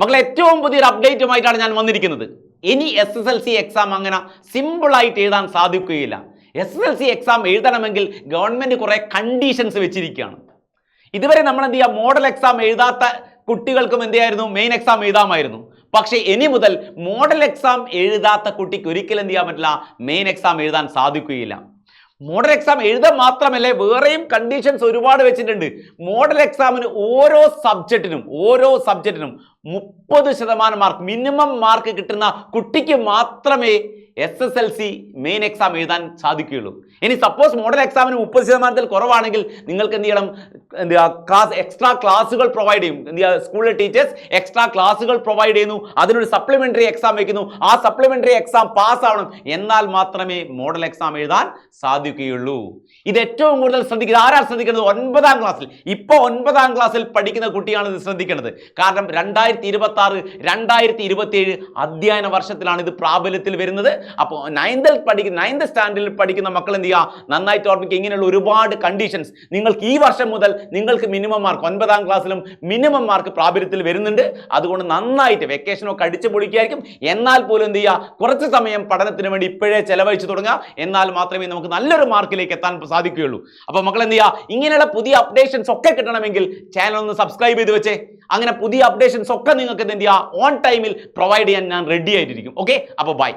മക്കളെ, ഏറ്റവും പുതിയൊരു അപ്ഡേറ്റുമായിട്ടാണ് ഞാൻ വന്നിരിക്കുന്നത്. ഇനി SSLC എക്സാം അങ്ങനെ സിമ്പിളായിട്ട് എഴുതാൻ സാധിക്കുകയില്ല. SSLC എക്സാം എഴുതണമെങ്കിൽ ഗവൺമെൻറ് കുറേ കണ്ടീഷൻസ് വെച്ചിരിക്കുകയാണ്. ഇതുവരെ നമ്മൾ എന്ത് ചെയ്യുക, മോഡൽ എക്സാം എഴുതാത്ത കുട്ടികൾക്കും എന്ത് ചെയ്യായിരുന്നു, മെയിൻ എക്സാം എഴുതാമായിരുന്നു. പക്ഷേ ഇനി മുതൽ മോഡൽ എക്സാം എഴുതാത്ത കുട്ടിക്ക് ഒരിക്കലും എന്ത് ചെയ്യാൻ പറ്റില്ല, മെയിൻ എക്സാം എഴുതാൻ സാധിക്കുകയില്ല. മോഡൽ എക്സാം എഴുതാൻ മാത്രമല്ല, വേറെയും കണ്ടീഷൻസ് ഒരുപാട് വെച്ചിട്ടുണ്ട്. മോഡൽ എക്സാമിന് ഓരോ സബ്ജക്റ്റിനും 30% മാർക്ക്, മിനിമം മാർക്ക് കിട്ടുന്ന കുട്ടിക്ക് മാത്രമേ SSLC മെയിൻ എക്സാം എഴുതാൻ സാധിക്കുകയുള്ളൂ. ഇനി സപ്പോസ് മോഡൽ എക്സാമിന് 30% കുറവാണെങ്കിൽ നിങ്ങൾക്ക് എന്ത് ചെയ്യണം, എക്സ്ട്രാ ക്ലാസ്സുകൾ പ്രൊവൈഡ് ചെയ്യും. എന്ത് ചെയ്യുക, സ്കൂളിലെ ടീച്ചേഴ്സ് എക്സ്ട്രാ ക്ലാസ്സുകൾ പ്രൊവൈഡ് ചെയ്യുന്നു, അതിനൊരു സപ്ലിമെൻ്ററി എക്സാം വയ്ക്കുന്നു. ആ സപ്ലിമെൻ്ററി എക്സാം പാസ്സാവണം, എന്നാൽ മാത്രമേ മോഡൽ എക്സാം എഴുതാൻ സാധിക്കുകയുള്ളൂ. ഇത് ഏറ്റവും കൂടുതൽ ശ്രദ്ധിക്കുക. ആരാണ് ശ്രദ്ധിക്കുന്നത്? 9ാം ക്ലാസ്സിൽ, ഇപ്പോൾ 9ാം ക്ലാസ്സിൽ പഠിക്കുന്ന കുട്ടിയാണ് ഇത് ശ്രദ്ധിക്കേണ്ടത്. കാരണം 2026-2027 അധ്യയന വർഷത്തിലാണ് ഇത് പ്രാബല്യത്തിൽ വരുന്നത്. അപ്പോൾ 9th സ്റ്റാൻഡേർഡിൽ പഠിക്കുന്ന മക്കൾ എന്ത് ചെയ്യുക, നന്നായിട്ട് ഓർമ്മിക്കുക. ഇങ്ങനെയുള്ള ഒരുപാട് കണ്ടീഷൻസ് നിങ്ങൾക്ക് ഈ വർഷം മുതൽ നിങ്ങൾക്ക് മിനിമം മാർക്ക് 9ാം ക്ലാസ്സിലും മിനിമം മാർക്ക് പ്രാബല്യത്തിൽ വരുന്നുണ്ട്. അതുകൊണ്ട് നന്നായിട്ട് വെക്കേഷനൊക്കെ അടിച്ചു പൊളിക്കുകയായിരിക്കും. എന്നാൽ പോലും എന്ത് ചെയ്യുക, കുറച്ച് സമയം പഠനത്തിന് വേണ്ടി ഇപ്പോഴേ ചെലവഴിച്ച് തുടങ്ങുക. എന്നാൽ മാത്രമേ നമുക്ക് നല്ലൊരു മാർക്കിലേക്ക് എത്താൻ സാധിക്കുകയുള്ളൂ. അപ്പോൾ മക്കൾ എന്ത് ചെയ്യുക, ഇങ്ങനെയുള്ള പുതിയ അപ്ഡേഷൻസ് ഒക്കെ കിട്ടണമെങ്കിൽ ചാനൽ ഒന്ന് സബ്സ്ക്രൈബ് ചെയ്ത് വെച്ചേ. അങ്ങനെ പുതിയ അപ്ഡേഷൻസ് ഒക്കെ നിങ്ങൾക്ക് എന്ത് ചെയ്യുക, ഓൺ ടൈമിൽ പ്രൊവൈഡ് ചെയ്യാൻ ഞാൻ റെഡി ആയിട്ടിരിക്കും. ഓക്കെ, അപ്പോൾ ബൈ.